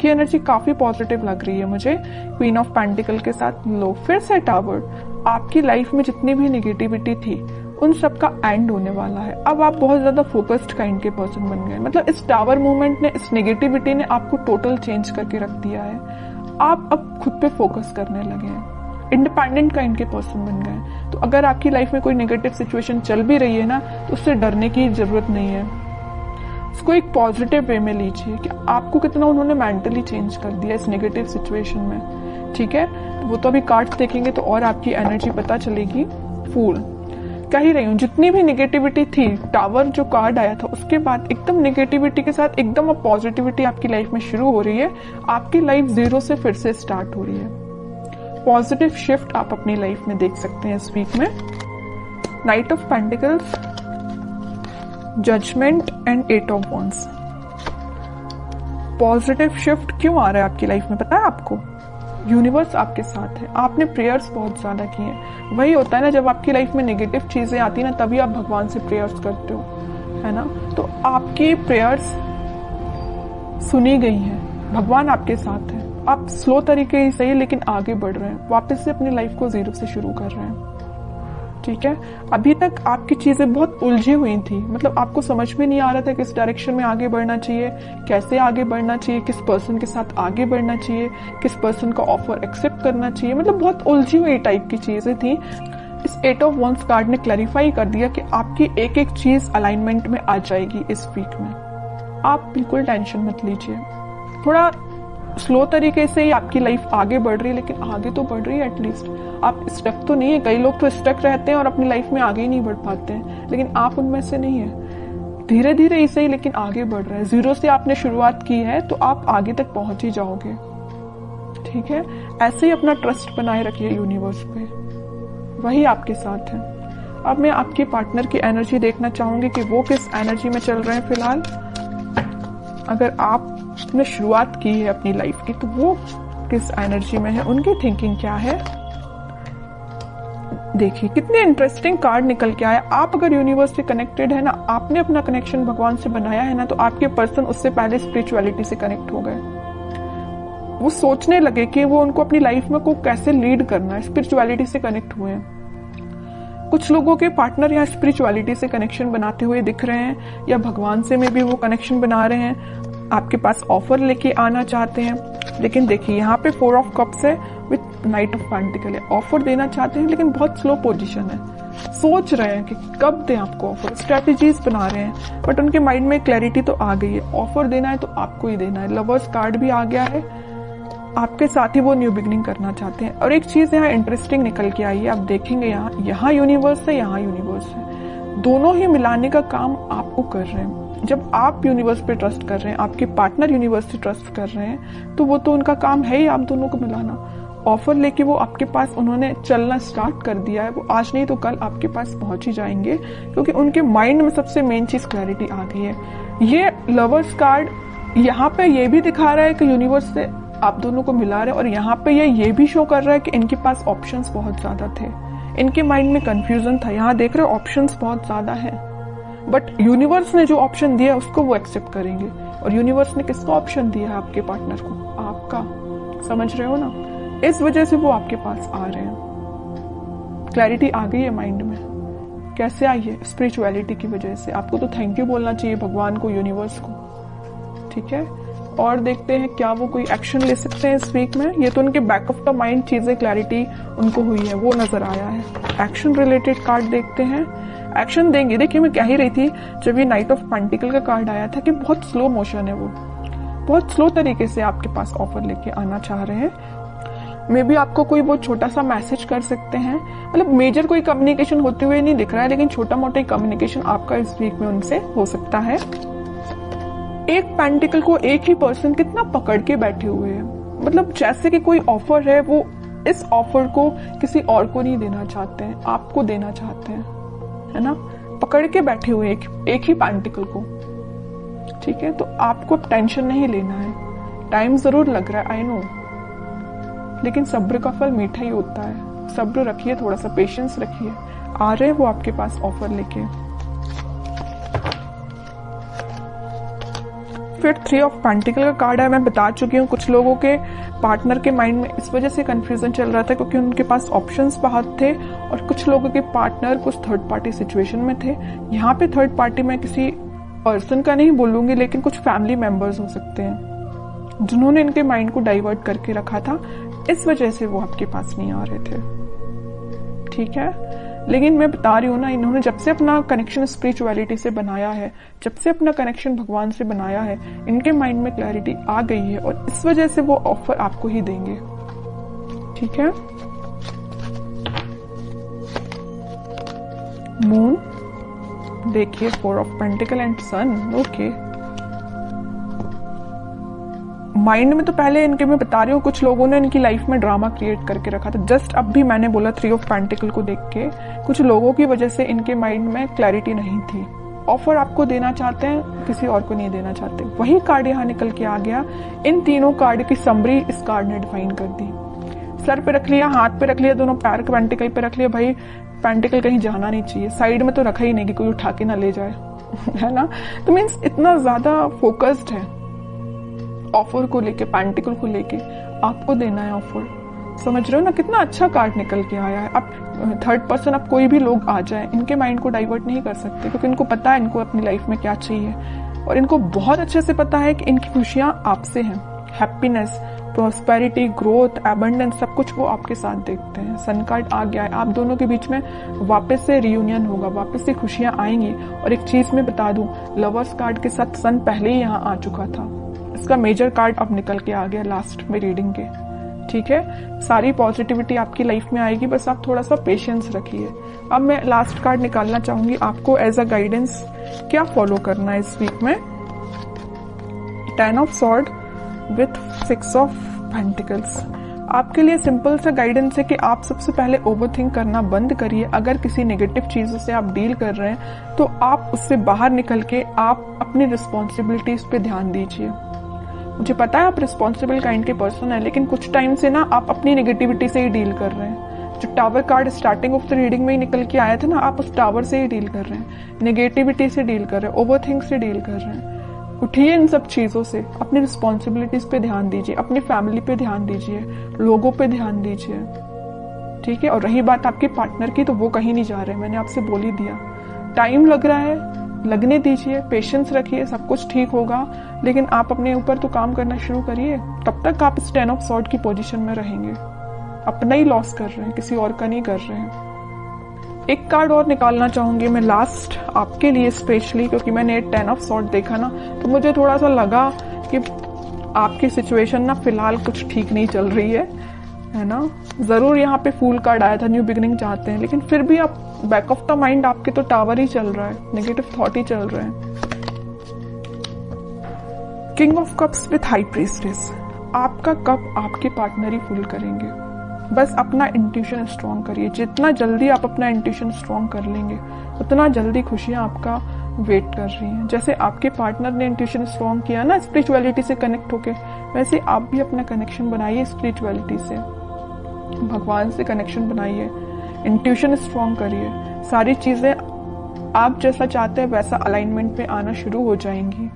आपकी एनर्जी काफी पॉजिटिव लग रही है मुझे क्वीन ऑफ पेंटिकल के साथ लो। फिर से टावर, आपकी लाइफ में जितनी भी निगेटिविटी थी उन सब का एंड होने वाला है। अब आप बहुत ज्यादा फोकस्ड काइंड के पर्सन बन गए। मतलब इस टावर मूवमेंट ने, इस नेगेटिविटी ने आपको टोटल चेंज करके रख दिया है। आप अब खुद पे फोकस करने लगे हैं, इंडिपेंडेंट काइंड के पर्सन बन गए। तो अगर आपकी लाइफ में कोई नेगेटिव सिचुएशन चल भी रही है ना, तो उससे डरने की जरूरत नहीं है। उसको एक पॉजिटिव वे में लीजिए कि आपको कितना उन्होंने मेंटली चेंज कर दिया इस नेगेटिव सिचुएशन में। ठीक है, वो तो अभी कार्ड्स देखेंगे तो और आपकी एनर्जी पता चलेगी। फूल, कह ही रही हूँ जितनी भी निगेटिविटी थी, टावर जो कार्ड आया था उसके बाद एकदम निगेटिविटी के साथ एकदम अब पॉजिटिविटी आपकी लाइफ में शुरू हो रही है। आपकी लाइफ जीरो से फिर से स्टार्ट हो रही है। पॉजिटिव शिफ्ट आप अपनी लाइफ में देख सकते हैं इस वीक में। Knight of pentacles, judgement and 8 of wands. Positive shift क्यों आ रहा है आपकी लाइफ में पता है आपको? यूनिवर्स आपके साथ है। आपने प्रेयर्स बहुत ज्यादा किए हैं। वही होता है ना, जब आपकी लाइफ में नेगेटिव चीजें आती ना तभी आप भगवान से प्रेयर्स करते हो, है ना। तो आपकी प्रेयर्स सुनी गई हैं, भगवान आपके साथ है। आप स्लो तरीके ही सही लेकिन आगे बढ़ रहे हैं, वापस से अपनी लाइफ को जीरो से शुरू कर रहे हैं। ठीक है, अभी तक आपकी चीजें बहुत उलझी हुई थी। मतलब आपको समझ में नहीं आ रहा था किस डायरेक्शन में आगे बढ़ना चाहिए, कैसे आगे बढ़ना चाहिए, किस पर्सन के साथ आगे बढ़ना चाहिए, किस पर्सन का ऑफर एक्सेप्ट करना चाहिए। मतलब बहुत उलझी हुई टाइप की चीजें थी। इस 8 ऑफ वॉन्ड्स कार्ड ने क्लैरिफाई कर दिया कि आपकी एक एक चीज अलाइनमेंट में आ जाएगी इस वीक में। आप बिल्कुल टेंशन मत लीजिए। थोड़ा स्लो तरीके से ही आपकी लाइफ आगे बढ़ रही है, लेकिन आगे तो बढ़ रही है एटलीस्ट। आप स्टक तो नहीं है। कई लोग तो स्टक रहते हैं और अपनी लाइफ में आगे ही नहीं बढ़ पाते हैं, लेकिन आप उनमें से नहीं है। धीरे धीरे ही सही लेकिन आगे बढ़ रहे हैं। जीरो से आपने शुरुआत की है तो आप आगे तक पहुंच ही जाओगे। ठीक है, ऐसे ही अपना ट्रस्ट बनाए रखिए यूनिवर्स पे, वही आपके साथ है। अब मैं आपके पार्टनर की एनर्जी देखना चाहूंगी कि वो किस एनर्जी में चल रहे हैं फिलहाल। अगर आपने शुरुआत की है अपनी लाइफ की तो वो किस एनर्जी में है, उनकी थिंकिंग क्या है। देखिए कितने इंटरेस्टिंग कार्ड निकल के आया। आप अगर यूनिवर्स से कनेक्टेड है ना, आपने अपना कनेक्शन भगवान से बनाया है ना, तो आपके पर्सन उससे पहले स्पिरिचुअलिटी से कनेक्ट हो गए। वो सोचने लगे कि वो उनको अपनी लाइफ में को कैसे लीड करना है, स्पिरिचुअलिटी से कनेक्ट हुए हैं। कुछ लोगों के पार्टनर यहाँ स्पिरिचुअलिटी से कनेक्शन बनाते हुए दिख रहे हैं, या भगवान से में भी वो कनेक्शन बना रहे हैं, आपके पास ऑफर लेके आना चाहते हैं। लेकिन देखिए यहाँ पे 4 ऑफ कप्स है विथ नाइट ऑफ पेंटिकल है। ऑफर देना चाहते हैं लेकिन बहुत स्लो पोजीशन है। सोच रहे हैं कि कब दें आपको ऑफर, स्ट्रेटेजीज बना रहे हैं, बट उनके माइंड में क्लैरिटी तो आ गई है। ऑफर देना है तो आपको ही देना है। लवर्स कार्ड भी आ गया है, आपके साथ ही वो न्यू बिगनिंग करना चाहते हैं। और एक चीज यहाँ इंटरेस्टिंग निकल के आई है, आप देखेंगे यहाँ यूनिवर्स है, यहाँ यूनिवर्स है, दोनों ही मिलाने का काम आपको कर रहे हैं। जब आप यूनिवर्स पे ट्रस्ट कर रहे हैं, आपके पार्टनर यूनिवर्स से ट्रस्ट कर रहे हैं, तो वो तो उनका काम है ही आप दोनों को मिलाना। ऑफर लेके वो आपके पास उन्होंने चलना स्टार्ट कर दिया है। वो आज नहीं तो कल आपके पास पहुंच ही जाएंगे, क्योंकि उनके माइंड में सबसे मेन चीज क्लैरिटी आ गई है। ये लवर्स कार्ड यहाँ पे ये भी दिखा रहा है कि यूनिवर्स से आप दोनों को मिला रहे हैं, और यहाँ पे ये भी शो कर रहा है कि इनके पास ऑप्शंस बहुत ज्यादा थे। इनके माइंड में कंफ्यूजन था। यहाँ देख रहे हो ऑप्शंस बहुत ज्यादा है, बट यूनिवर्स ने जो ऑप्शन दिया उसको वो एक्सेप्ट करेंगे। और यूनिवर्स ने किसका ऑप्शन दिया है आपके पार्टनर को? आपका। समझ रहे हो ना? इस वजह से वो आपके पास आ रहे हैं। क्लैरिटी आ गई है माइंड में। कैसे आई है? स्पिरिचुअलिटी की वजह से। आपको तो थैंक यू बोलना चाहिए भगवान को, यूनिवर्स को। ठीक है, और देखते हैं क्या वो कोई एक्शन ले सकते हैं इस वीक में। ये तो उनके बैक ऑफ द माइंड चीजें क्लैरिटी उनको हुई है, वो नजर आया है। एक्शन रिलेटेड कार्ड देखते हैं, एक्शन देंगे। देखिए मैं कह ही रही थी जब ये नाइट ऑफ पेंटिकल का कार्ड आया था कि बहुत स्लो मोशन है, वो बहुत स्लो तरीके से आपके पास ऑफर लेके आना चाह रहे हैं। मे बी आपको कोई बहुत छोटा सा मैसेज कर सकते हैं। मतलब मेजर कोई कम्युनिकेशन होते हुए नहीं दिख रहा है, लेकिन छोटा मोटा कम्युनिकेशन आपका इस वीक में उनसे हो सकता है। एक पेंटिकल को एक ही पर्सन कितना पकड़ के बैठे हुए हैं। मतलब जैसे कि कोई ऑफर है, वो इस ऑफर को किसी और को नहीं देना चाहते हैं, आपको देना चाहते हैं, है ना। पकड़ के बैठे हुए एक ही पेंटिकल को। ठीक है, तो आपको टेंशन नहीं लेना है। टाइम जरूर लग रहा है, आई नो, लेकिन सब्र का फल मीठा ही होता है। सब्र रखिए, थोड़ा सा पेशेंस रखिए। आ रहे हैं वो आपके पास ऑफर लेके। फिर 3 ऑफ पेंटिकल का कार्ड है। मैं बता चुकी हूँ कुछ लोगों के पार्टनर के माइंड में इस वजह से कंफ्यूजन चल रहा था क्योंकि उनके पास ऑप्शंस बहुत थे और कुछ लोगों के पार्टनर कुछ थर्ड पार्टी सिचुएशन में थे। यहाँ पे थर्ड पार्टी मैं किसी पर्सन का नहीं बोलूंगी, लेकिन कुछ फैमिली मेंबर्स हो सकते हैं जिन्होंने इनके माइंड को डाइवर्ट करके रखा था, इस वजह से वो आपके पास नहीं आ रहे थे। ठीक है, लेकिन मैं बता रही हूँ ना, इन्होंने जब से अपना कनेक्शन स्पिरिचुअलिटी से बनाया है, जब से अपना कनेक्शन भगवान से बनाया है, इनके माइंड में क्लैरिटी आ गई है और इस वजह से वो ऑफर आपको ही देंगे। ठीक है, मून देखिए, 4 of pentacle and sun. Okay, mind में तो पहले इनके मैं बता रही हूँ कुछ लोगों ने इनकी लाइफ में ड्रामा क्रिएट करके रखा था। जस्ट अब भी मैंने बोला 3 ऑफ पेंटिकल को देख के कुछ लोगों की वजह से इनके माइंड में क्लैरिटी नहीं थी। ऑफर आपको देना चाहते हैं, किसी और को नहीं देना चाहते। वही कार्ड यहाँ निकल के आ गया। इन तीनों कार्ड की समरी इस कार्ड ने डिफाइन कर दी। सर पे रख लिया, हाथ पे रख लिया, दोनों पैर पेंटिकल पे रख लिया। भाई पेंटिकल कहीं जाना नहीं चाहिए, साइड में तो रखा ही नहीं कि कोई उठा के ना ले जाए है ना। तो मीन्स इतना ज्यादा फोकस्ड है ऑफर को लेके, पेंटिकल को लेके आपको देना है ऑफर। समझ रहे हो ना, कितना अच्छा कार्ड निकल के आया है। अब थर्ड पर्सन, अब कोई भी लोग आ जाए, इनके माइंड को डाइवर्ट नहीं कर सकते क्योंकि इनको पता है इनको अपनी लाइफ में क्या चाहिए और इनको बहुत अच्छे से पता है कि इनकी खुशियां आपसे हैं। हैप्पीनेस, प्रॉस्पेरिटी, ग्रोथ, एबंडेंस, सब कुछ वो आपके साथ देखते हैं। सन कार्ड आ गया है, आप दोनों के बीच में वापस से रियूनियन होगा, वापस से खुशियां आएंगी। और एक चीज मैं बता दूं, लवर्स कार्ड के साथ सन पहले ही यहाँ आ चुका था। इसका मेजर कार्ड अब निकल के आ गया लास्ट में रीडिंग के। ठीक है, सारी पॉजिटिविटी आपकी लाइफ में आएगी, बस आप थोड़ा सा पेशेंस रखिए। अब मैं लास्ट कार्ड निकालना चाहूंगी, आपको एज अ गाइडेंस क्या फॉलो करना है इस वीक में। 10 of sword with 6 of pentacles. आपके लिए सिंपल सा गाइडेंस है कि आप सबसे पहले ओवरथिंक करना बंद करिए। अगर किसी नेगेटिव चीजों से आप डील कर रहे हैं तो आप उससे बाहर निकल के आप अपनी रिस्पॉन्सिबिलिटीज पे ध्यान दीजिए। मुझे पता है आप रिस्पॉन्सिबल काइंड के पर्सन है, लेकिन कुछ टाइम से ना आप अपनी नेगेटिविटी से ही डील कर रहे हैं। जो tower card starting of the reading में ही निकल के आया था ना, आप उस टावर से ही डील कर रहे हैं, नेगेटिविटी से डील कर रहे हैं, ओवरथिंक से डील कर रहे हैं। उठिए इन सब चीजों से, अपनी रिस्पॉन्सिबिलिटीज पे ध्यान दीजिए, अपनी फैमिली पे ध्यान दीजिए, लोगों पे ध्यान दीजिए। ठीक है, और रही बात आपके पार्टनर की, तो वो कहीं नहीं जा रहे, मैंने आपसे बोल ही दिया। टाइम लग रहा है, लगने दीजिए, पेशेंस रखिए, सब कुछ ठीक होगा। लेकिन आप अपने ऊपर तो काम करना शुरू करिए, तब तक आप इस 10 ऑफ सॉर्ड की पोजीशन में रहेंगे। अपना ही लॉस कर रहे हैं, किसी और का नहीं कर रहे हैं। एक कार्ड और निकालना चाहूंगी मैं लास्ट आपके लिए स्पेशली, क्योंकि मैंने 10 ऑफ सॉर्ड देखा ना, तो मुझे थोड़ा सा लगा कि आपकी सिचुएशन ना फिलहाल कुछ ठीक नहीं चल रही है ना। जरूर यहाँ पे फूल कार्ड आया था, न्यू बिगिनिंग चाहते हैं, लेकिन फिर भी आप बैक ऑफ द माइंड आपके तो टावर ही चल रहा है, नेगेटिव थॉट ही चल रहे हैं। King of cups with high priestess. आपका कप आपके पार्टनर ही फुल करेंगे। बस अपना इंट्यूशन स्ट्रॉन्ग करिए। जितना जल्दी आप अपना इंट्यूशन स्ट्रॉन्ग कर लेंगे, उतना जल्दी खुशियां आपका वेट कर रही हैं। जैसे आपके पार्टनर ने इंट्यूशन स्ट्रॉन्ग किया ना स्पिरिचुअलिटी से कनेक्ट होके, वैसे आप भी अपना कनेक्शन बनाइए स्पिरिचुअलिटी से, भगवान से कनेक्शन बनाइए, इंट्यूशन स्ट्रॉन्ग करिए। सारी चीजें आप जैसा चाहते हैं वैसा अलाइनमेंट में आना शुरू हो जाएंगी।